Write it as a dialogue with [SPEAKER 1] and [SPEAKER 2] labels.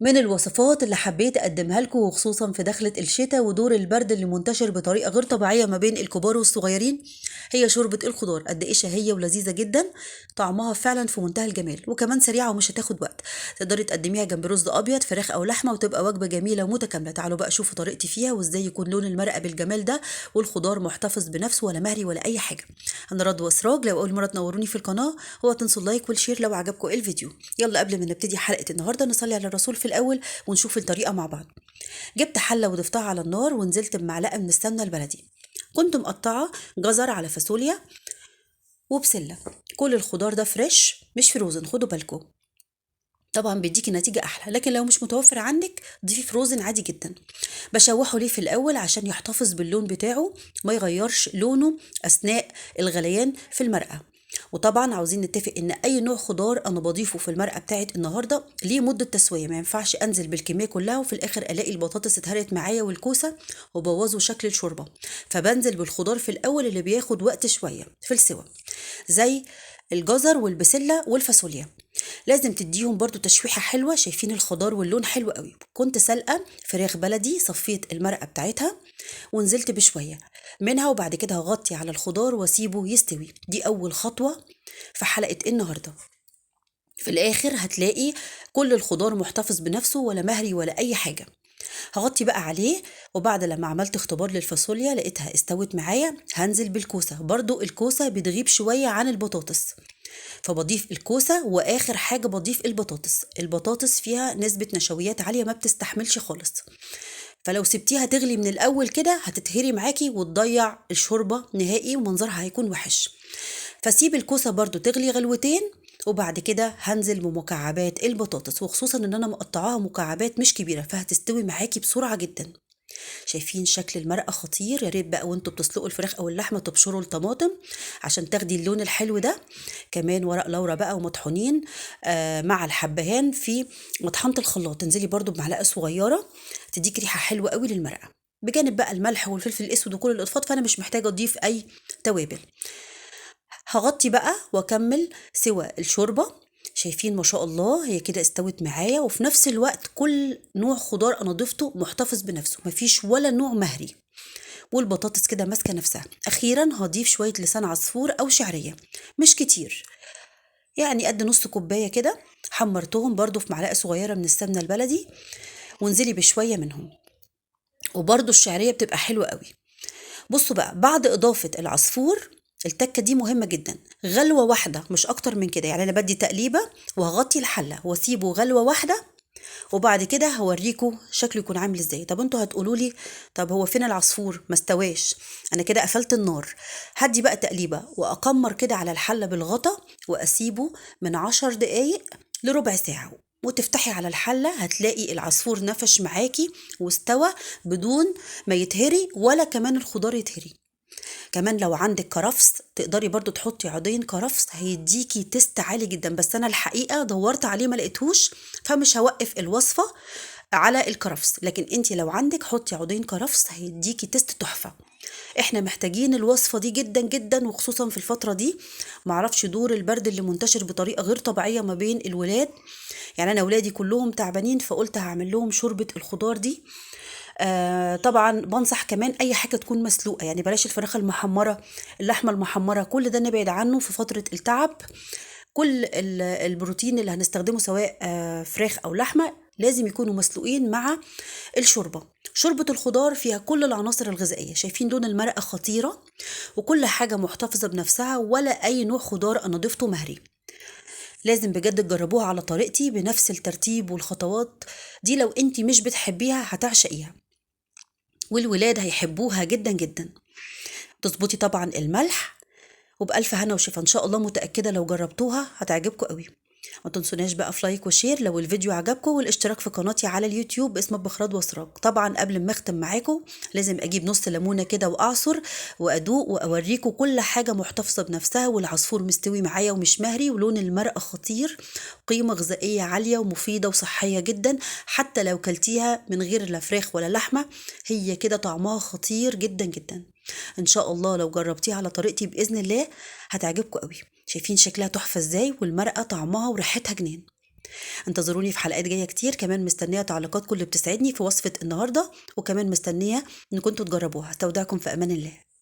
[SPEAKER 1] من الوصفات اللي حبيت اقدمها لكم وخصوصا في دخلة الشتاء ودور البرد اللي منتشر بطريقة غير طبيعية ما بين الكبار والصغيرين، هي شوربة الخضار. قد ايه شهية ولذيذة جدا، طعمها فعلا في منتهى الجمال وكمان سريعة ومش هتاخد وقت. تقدري تقدميها جنب رز ابيض، فراخ او لحمة، وتبقى وجبة جميلة ومتكاملة. تعالوا بقى شوفوا طريقتي فيها وازاي يكون لون المرقة بالجمال ده والخضار محتفظ بنفسه ولا مهري ولا اي حاجة. انا رضوى اسراج، لو اول مرة تنوروني في القناة هو تنسوا اللايك والشير لو عجبكم الفيديو. يلا قبل ما نبتدي حلقة النهاردة نصلي على الرسول في الاول ونشوف الطريقة مع بعض. جبت حلة وضفتها على النار ونزلت بمعلقة من السمنة البلدي. كنت مقطعة جزر على فاصوليا وبسلة. كل الخضار ده فريش مش فروزن، خدوا بالكم. طبعا بيديكي نتيجة أحلى، لكن لو مش متوفر عندك ضيفي فروزن عادي جدا. بشوحه ليه في الأول عشان يحتفظ باللون بتاعه، ما يغيرش لونه أثناء الغليان في المرقة. وطبعا عاوزين نتفق ان اي نوع خضار انا بضيفه في المرقه بتاعت النهارده ليه مده تسويه. ما ينفعش انزل بالكميه كلها وفي الاخر الاقي البطاطس اتهرت معايا والكوسه وبوظوا شكل الشوربه. فبنزل بالخضار في الاول اللي بياخد وقت شويه في السوى، زي الجزر والبسله والفاصوليا. لازم تديهم برضو تشويحة حلوة. شايفين الخضار واللون حلو قوي. كنت سلقة فراخ بلدي، صفيت المرقة بتاعتها ونزلت بشوية منها، وبعد كده هغطي على الخضار واسيبه يستوي. دي اول خطوة في حلقة النهاردة. في الاخر هتلاقي كل الخضار محتفظ بنفسه ولا مهري ولا اي حاجة. هغطي بقى عليه، وبعد لما عملت اختبار للفاصوليا لقيتها استوت معايا هنزل بالكوسة. برضو الكوسة بتغيب شوية عن البطاطس، فبضيف الكوسة واخر حاجة بضيف البطاطس. البطاطس فيها نسبة نشويات عالية ما بتستحملش خالص، فلو سبتيها تغلي من الاول كده هتتهري معاكي وتضيع الشوربة نهائي ومنظرها هيكون وحش. فسيب الكوسة برضو تغلي غلوتين، وبعد كده هنزل بمكعبات البطاطس، وخصوصا ان انا مقطعاها مكعبات مش كبيرة فهتستوي معاكي بسرعة جدا. شايفين شكل المرقة خطير. يا ريت بقى وانتوا بتسلقوا الفراخ او اللحمة تبشروا الطماطم عشان تاخدي اللون الحلو ده. كمان ورق لورا بقى ومطحونين مع الحبهان في مطحنة الخلاط. تنزلي برضو بمعلقة صغيرة تديك ريحة حلوة قوي للمرقة، بجانب بقى الملح والفلفل الاسود وكل الاضافات. فانا مش محتاجة اضيف اي توابل. هغطي بقى واكمل سوى الشوربة. شايفين ما شاء الله هي كده استوت معايا، وفي نفس الوقت كل نوع خضار انا ضفته محتفظ بنفسه، مفيش ولا نوع مهري. والبطاطس كده ماسكة نفسها. اخيرا هضيف شوية لسان عصفور او شعرية، مش كتير، يعني قد نص كوباية كده. حمرتهم برضو في معلقة صغيرة من السمنة البلدي، وانزلي بشوية منهم. وبرضو الشعرية بتبقى حلوة قوي. بصوا بقى، بعد إضافة العصفور التكة دي مهمة جدا، غلوة واحدة مش أكتر من كده. يعني أنا بدي تقليبة وهغطي الحلة واسيبه غلوة واحدة، وبعد كده هوريكم شكله يكون عامل ازاي. طب انتوا هتقولوا لي طب هو فين العصفور ما استواش؟ انا كده قفلت النار. هدي بقى تقليبة واقمر كده على الحلة بالغطا واسيبه من 10 دقايق لربع ساعة، وتفتحي على الحلة هتلاقي العصفور نفش معاكي واستوى بدون ما يتهري ولا كمان الخضار يتهري. كمان لو عندك كرفس تقدري برضو تحطي عودين كرفس، هيديكي تيست عالي جدا، بس انا الحقيقة دورت عليه ما لقيتهوش فمش هوقف الوصفة على الكرفس. لكن انتي لو عندك حطي عودين كرفس هيديكي تيست تحفة. احنا محتاجين الوصفة دي جدا جدا، وخصوصا في الفترة دي. معرفش دور البرد اللي منتشر بطريقة غير طبيعية ما بين الولاد. يعني انا ولادي كلهم تعبانين فقلت هعمل لهم شوربة الخضار دي. طبعا بنصح كمان اي حاجه تكون مسلوقه، يعني بلاش الفراخ المحمره، اللحمه المحمره، كل ده نبعد عنه في فتره التعب. كل البروتين اللي هنستخدمه سواء فراخ او لحمه لازم يكونوا مسلوقين مع الشوربه. شوربة الخضار فيها كل العناصر الغذائية. شايفين لون المرقة خطيرة، وكل حاجة محتفظة بنفسها ولا أي نوع خضار أنا ضفته مهري. لازم بجد تجربوها على طريقتي بنفس الترتيب والخطوات دي. لو انتي مش بتحبيها هتعشقيها، والولاد هيحبوها جدا جدا. تظبطي طبعا الملح، وبألف هنا وشفا. ان شاء الله متأكدة لو جربتوها هتعجبكم قوي. ما تنسوناش بقى في لايك وشير لو الفيديو عجبكم، والاشتراك في قناتي على اليوتيوب باسم مطبخ رضوى سراج. طبعا قبل ما اختم معاكم لازم اجيب نص ليمونه كده واعصر وادوق واوريكم كل حاجه محتفظه بنفسها، والعصفور مستوي معايا ومش مهري، ولون المرقه خطير. قيمه غذائيه عاليه ومفيده وصحيه جدا، حتى لو كلتيها من غير لا فراخ ولا لحمه هي كده طعمها خطير جدا جدا. ان شاء الله لو جربتيها على طريقتي باذن الله هتعجبكم قوي. شايفين شكلها تحفه ازاي، والمرقه طعمها وريحتها جنان. انتظروني في حلقات جاية كتير، كمان مستنية تعليقاتكم اللي بتسعدني في وصفة النهاردة، وكمان مستنية ان كنتوا تجربوها. استودعكم في امان الله.